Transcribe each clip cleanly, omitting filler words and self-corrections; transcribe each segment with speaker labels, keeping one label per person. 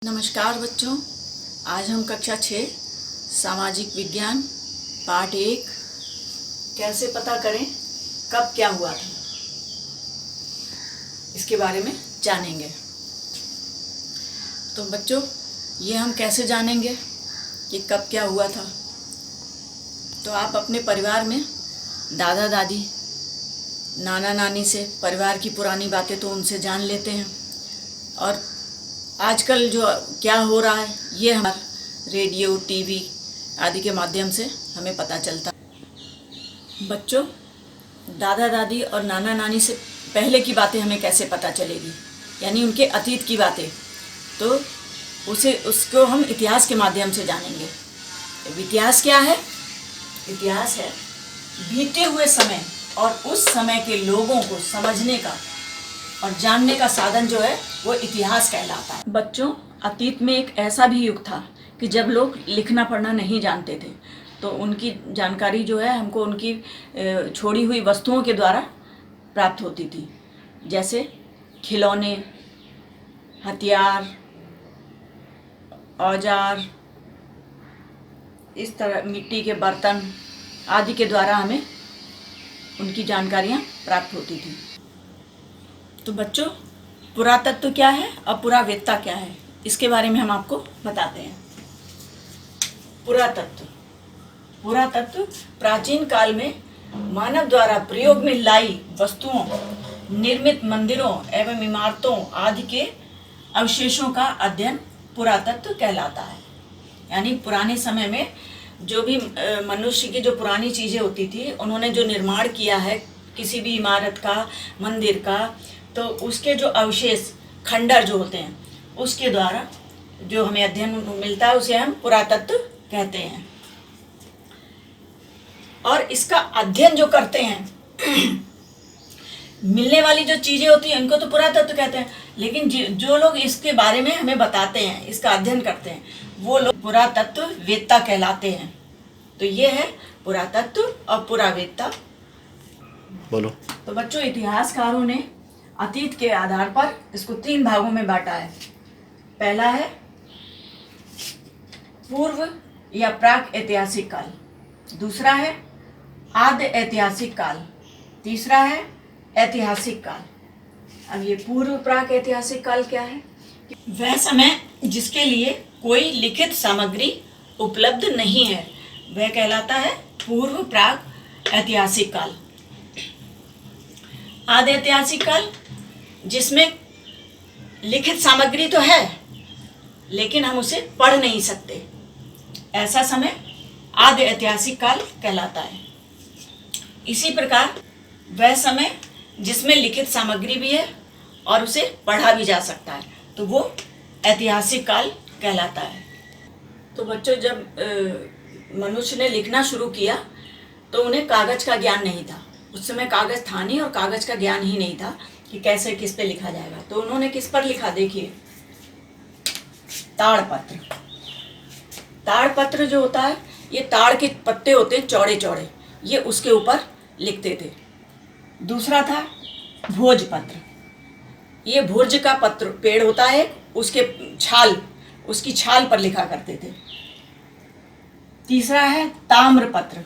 Speaker 1: नमस्कार बच्चों, आज हम कक्षा 6 सामाजिक विज्ञान पाठ 1 कैसे पता करें कब क्या हुआ था इसके बारे में जानेंगे। तो बच्चों, ये हम कैसे जानेंगे कि कब क्या हुआ था? तो आप अपने परिवार में दादा दादी नाना नानी से परिवार की पुरानी बातें तो उनसे जान लेते हैं, और आजकल जो क्या हो रहा है ये हमारे रेडियो टीवी आदि के माध्यम से हमें पता चलता है। बच्चों, दादा दादी और नाना नानी से पहले की बातें हमें कैसे पता चलेगी, यानी उनके अतीत की बातें, तो उसको हम इतिहास के माध्यम से जानेंगे। तो इतिहास क्या है? इतिहास है बीते हुए समय और उस समय के लोगों को समझने का और जानने का साधन जो है वो इतिहास कहलाता है। बच्चों, अतीत में एक ऐसा भी युग था कि जब लोग लिखना पढ़ना नहीं जानते थे, तो उनकी जानकारी जो है हमको उनकी छोड़ी हुई वस्तुओं के द्वारा प्राप्त होती थी, जैसे खिलौने, हथियार, औजार, इस तरह मिट्टी के बर्तन आदि के द्वारा हमें उनकी जानकारियाँ प्राप्त होती थी। तो बच्चों, पुरातत्व क्या है और पुरावेत्ता क्या है, इसके बारे में हम आपको बताते हैं। पुरातत्व प्राचीन काल में मानव द्वारा प्रयोग में लाई वस्तुओं, निर्मित मंदिरों एवं इमारतों आदि के अवशेषों का अध्ययन पुरातत्व कहलाता है। यानी पुराने समय में जो भी मनुष्य की जो पुरानी चीज़ें होती थी, उन्होंने जो निर्माण किया है किसी भी इमारत का, मंदिर का, तो उसके जो अवशेष, खंडर जो होते हैं, उसके द्वारा जो हमें अध्ययन मिलता है उसे हम पुरातत्व कहते हैं। और इसका अध्ययन जो करते हैं मिलने वाली जो चीजें होती हैं इनको तो पुरातत्व कहते हैं, लेकिन जो लोग इसके बारे में हमें बताते हैं, इसका अध्ययन करते हैं, वो लोग पुरातत्व वेत्ता कहलाते हैं। तो ये है पुरातत्व और पुरावेत्ता।
Speaker 2: बोलो।
Speaker 1: तो बच्चों, इतिहासकारों ने अतीत के आधार पर इसको 3 भागों में बांटा है। पहला है पूर्व या प्राक ऐतिहासिक काल, दूसरा है आद्य ऐतिहासिक काल, तीसरा है ऐतिहासिक काल। अब ये पूर्व प्राक ऐतिहासिक काल क्या है? वह समय जिसके लिए कोई लिखित सामग्री उपलब्ध नहीं है, वह कहलाता है पूर्व प्राक ऐतिहासिक काल। आद्य ऐतिहासिक काल, जिसमें लिखित सामग्री तो है लेकिन हम उसे पढ़ नहीं सकते, ऐसा समय आद्य ऐतिहासिक काल कहलाता है। इसी प्रकार वह समय जिसमें लिखित सामग्री भी है और उसे पढ़ा भी जा सकता है, तो वो ऐतिहासिक काल कहलाता है। तो बच्चों, जब मनुष्य ने लिखना शुरू किया तो उन्हें कागज का ज्ञान नहीं था। उस समय कागज था नहीं और कागज का ज्ञान ही नहीं था कि कैसे किस पे लिखा जाएगा। तो उन्होंने किस पर लिखा? देखिए, ताड़पत्र। ताड़पत्र जो होता है, ये ताड़ के पत्ते होते हैं चौड़े चौड़े, ये उसके ऊपर लिखते थे। दूसरा था भोजपत्र। ये भुर्ज का पत्र पेड़ होता है, उसकी छाल पर लिखा करते थे। तीसरा है ताम्रपत्र।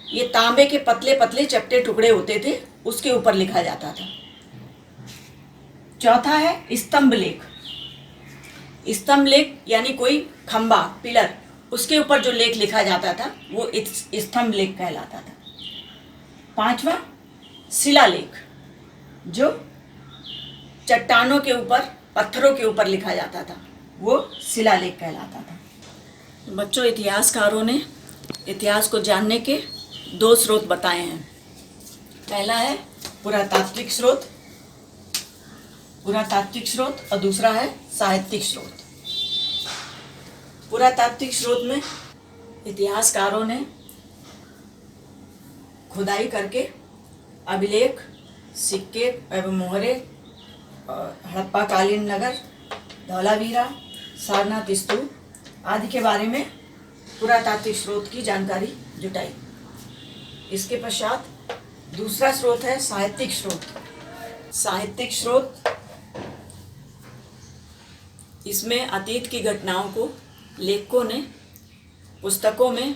Speaker 1: ये तांबे के पतले पतले चपटे टुकड़े होते थे, उसके ऊपर लिखा जाता था। चौथा है स्तंभ लेख। स्तंभ लेख यानी कोई खंबा, पिलर, उसके ऊपर जो लेख लिखा जाता था वो स्तंभ लेख कहलाता था। पांचवा शिलालेख, जो चट्टानों के ऊपर, पत्थरों के ऊपर लिखा जाता था, वो शिलालेख कहलाता था। बच्चों, इतिहासकारों ने इतिहास को जानने के 2 स्रोत बताए हैं। पहला है पुरातात्विक स्रोत और दूसरा है साहित्यिक स्रोत। पुरातात्विक स्रोत में इतिहासकारों ने खुदाई करके अभिलेख, सिक्के एवं मोहरे, हड़प्पाकालीन नगर, धौलावीरा, सारनाथ स्तूप आदि के बारे में पुरातात्विक स्रोत की जानकारी जुटाई। इसके पश्चात दूसरा स्रोत है साहित्यिक स्रोत। इसमें अतीत की घटनाओं को लेखकों ने पुस्तकों में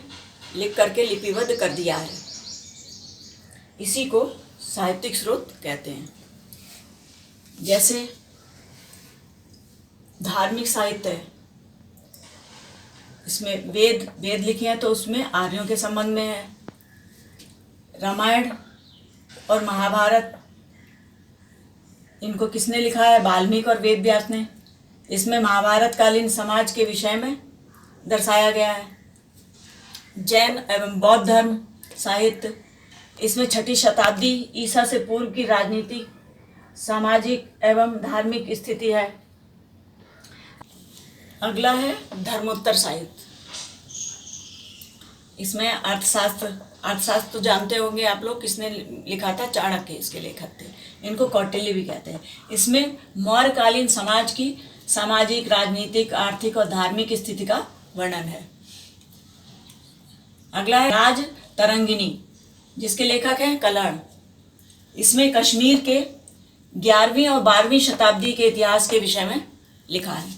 Speaker 1: लिख करके लिपिबद्ध कर दिया है। इसी को साहित्यिक स्रोत कहते हैं। जैसे धार्मिक साहित्य है, इसमें वेद लिखे हैं तो उसमें आर्यों के संबंध में है। रामायण और महाभारत, इनको किसने लिखा है? वाल्मीकि और वेद व्यास ने। इसमें महाभारत कालीन समाज के विषय में दर्शाया गया है। जैन एवं बौद्ध धर्म साहित्य, इसमें 6ठी शताब्दी ईसा से पूर्व की राजनीतिक, सामाजिक एवं धार्मिक स्थिति है। अगला है धर्मोत्तर साहित्य। इसमें अर्थशास्त्र तो जानते होंगे आप लोग, किसने लिखा था? चाणक्य इसके लेखक थे। इनको कौटिल्य भी कहते हैं। इसमें मौर्यकालीन समाज की सामाजिक, राजनीतिक, आर्थिक और धार्मिक स्थिति का वर्णन है। अगला है राज तरंगिणी, जिसके लेखक हैं कलहड़। इसमें कश्मीर के 11वीं और 12वीं शताब्दी के इतिहास के विषय में लिखा है।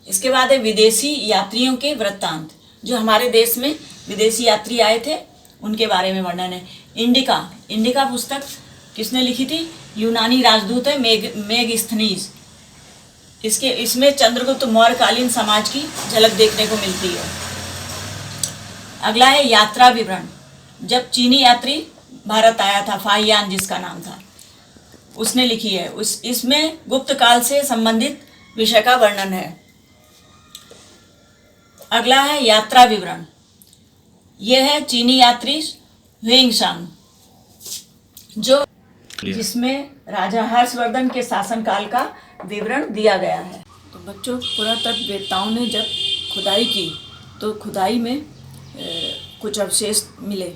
Speaker 1: इसके बाद है विदेशी यात्रियों के वृत्तांत, जो हमारे देश में विदेशी यात्री आए थे उनके बारे में वर्णन है। इंडिका पुस्तक किसने लिखी थी? यूनानी राजदूत है मेगस्थनीज। इसमें चंद्रगुप्त मौर्यकालीन समाज की झलक देखने को मिलती है। अगला है यात्रा विवरण। जब चीनी यात्री भारत आया था, फाहियान जिसका नाम था, उसने लिखी है। इसमें गुप्त काल से संबंधित विषय का वर्णन है। अगला है यात्रा विवरण। यह है चीनी यात्री ह्वेंगसांग, जिसमें राजा हर्षवर्धन के शासनकाल का विवरण दिया गया है। तो बच्चों, पुरातत्ववेत्ताओं ने जब खुदाई की तो खुदाई में कुछ अवशेष मिले।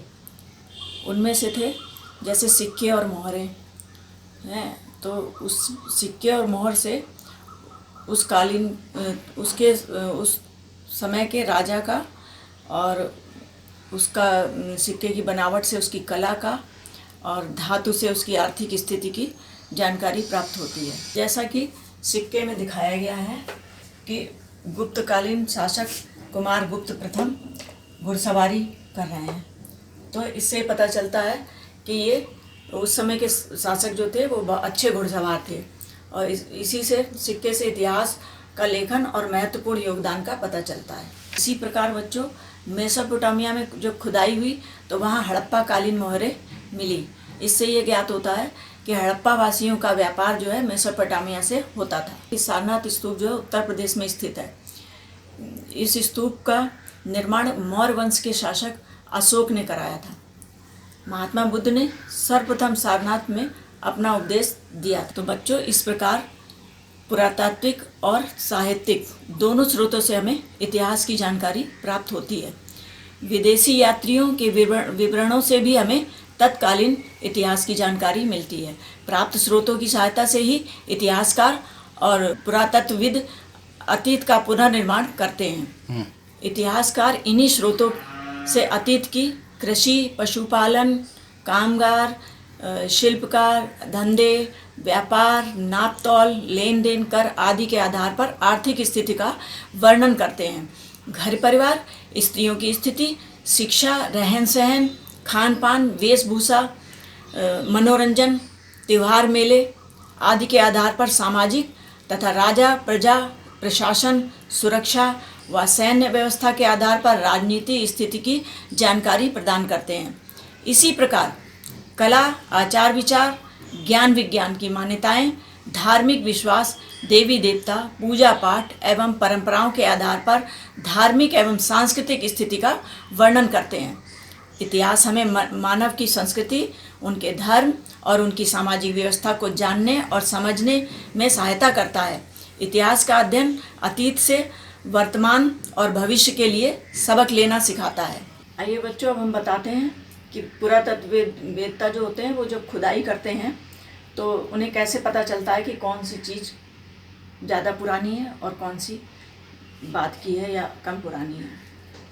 Speaker 1: उनमें से थे जैसे सिक्के और मोहरें हैं। तो उस सिक्के और मोहर से उस समय के राजा का और उसका सिक्के की बनावट से उसकी कला का और धातु से उसकी आर्थिक स्थिति की जानकारी प्राप्त होती है। जैसा कि सिक्के में दिखाया गया है कि गुप्तकालीन शासक कुमार गुप्त प्रथम घुड़सवारी कर रहे हैं। तो इससे पता चलता है कि ये उस समय के शासक जो थे वो अच्छे घुड़सवार थे। और इसी से सिक्के से इतिहास का लेखन और महत्वपूर्ण योगदान का पता चलता है। इसी प्रकार बच्चों, मेसोपोटामिया में जब खुदाई हुई तो वहाँ हड़प्पा कालीन मोहरें मिली। इससे ये ज्ञात होता है कि हड़प्पा वासियों का व्यापार जो है मेसोपोटामिया से होता था। सारनाथ स्तूप जो है उत्तर प्रदेश में स्थित है। इस स्तूप का निर्माण मौर्य वंश के शासक अशोक ने कराया था। महात्मा बुद्ध ने सर्वप्रथम सारनाथ में अपना उपदेश दिया। तो बच्चों, इस प्रकार पुरातात्विक और साहित्यिक दोनों स्रोतों से हमें इतिहास की जानकारी प्राप्त होती है। विदेशी यात्रियों के विवरणों से भी हमें तत्कालीन इतिहास की जानकारी मिलती है। प्राप्त स्रोतों की सहायता से ही इतिहासकार और पुरातत्वविद अतीत का पुनर्निर्माण करते हैं। इतिहासकार इन्हीं स्रोतों से अतीत की कृषि, पशुपालन, कामगार, शिल्पकार, धंधे, व्यापार, नापतौल, लेन देन, कर आदि के आधार पर आर्थिक स्थिति का वर्णन करते हैं। घर परिवार, स्त्रियों की स्थिति, शिक्षा, रहन सहन, खान पान, वेशभूषा, मनोरंजन, त्योहार, मेले आदि के आधार पर सामाजिक तथा राजा, प्रजा, प्रशासन, सुरक्षा व सैन्य व्यवस्था के आधार पर राजनीति स्थिति की जानकारी प्रदान करते हैं। इसी प्रकार कला, आचार विचार, ज्ञान विज्ञान की मान्यताएं, धार्मिक विश्वास, देवी देवता, पूजा पाठ एवं परंपराओं के आधार पर धार्मिक एवं सांस्कृतिक स्थिति का वर्णन करते हैं। इतिहास हमें मानव की संस्कृति, उनके धर्म और उनकी सामाजिक व्यवस्था को जानने और समझने में सहायता करता है। इतिहास का अध्ययन अतीत से वर्तमान और भविष्य के लिए सबक लेना सिखाता है। आइए बच्चों, अब हम बताते हैं कि पुरातत्ववेत्ता जो होते हैं वो जब खुदाई करते हैं तो उन्हें कैसे पता चलता है कि कौन सी चीज़ ज़्यादा पुरानी है और कौन सी बात की है या कम पुरानी है।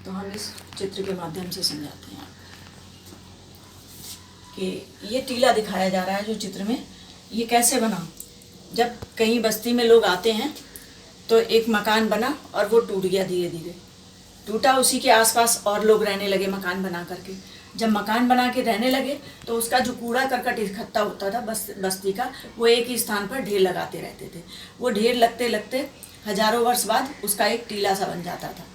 Speaker 1: तो हम इस चित्र के माध्यम से समझाते हैं कि ये टीला दिखाया जा रहा है जो चित्र में, ये कैसे बना। जब कहीं बस्ती में लोग आते हैं तो एक मकान बना और वो टूट गया, धीरे धीरे टूटा। उसी के आसपास और लोग रहने लगे मकान बना करके। जब मकान बना के रहने लगे तो उसका जो कूड़ा करकट इकट्ठा होता था बस्ती का, वो एक ही स्थान पर ढेर लगाते रहते थे। वो ढेर लगते लगते हजारों वर्ष बाद उसका एक टीला सा बन जाता था।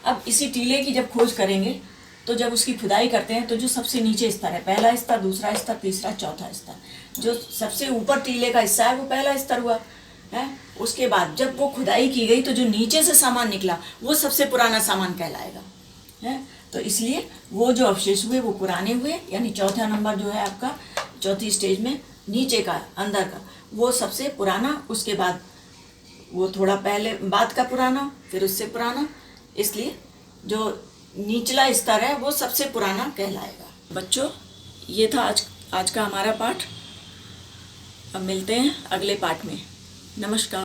Speaker 1: अब इसी टीले की जब खोज करेंगे तो जब उसकी खुदाई करते हैं तो जो सबसे नीचे स्तर है, पहला स्तर, दूसरा स्तर, तीसरा, चौथा स्तर, जो सबसे ऊपर टीले का हिस्सा है वो पहला स्तर हुआ है। उसके बाद जब वो खुदाई की गई तो जो नीचे से सामान निकला वो सबसे पुराना सामान कहलाएगा है। तो इसलिए वो जो अवशेष हुए वो पुराने हुए, यानी चौथा नंबर जो है आपका, चौथी स्टेज में नीचे का, अंदर का, वो सबसे पुराना। उसके बाद वो थोड़ा पहले बाद का पुराना, फिर उससे पुराना, इसलिए जो निचला स्तर है वो सबसे पुराना कहलाएगा। बच्चों, ये था आज का हमारा पाठ। अब मिलते हैं अगले पाठ में। नमस्कार।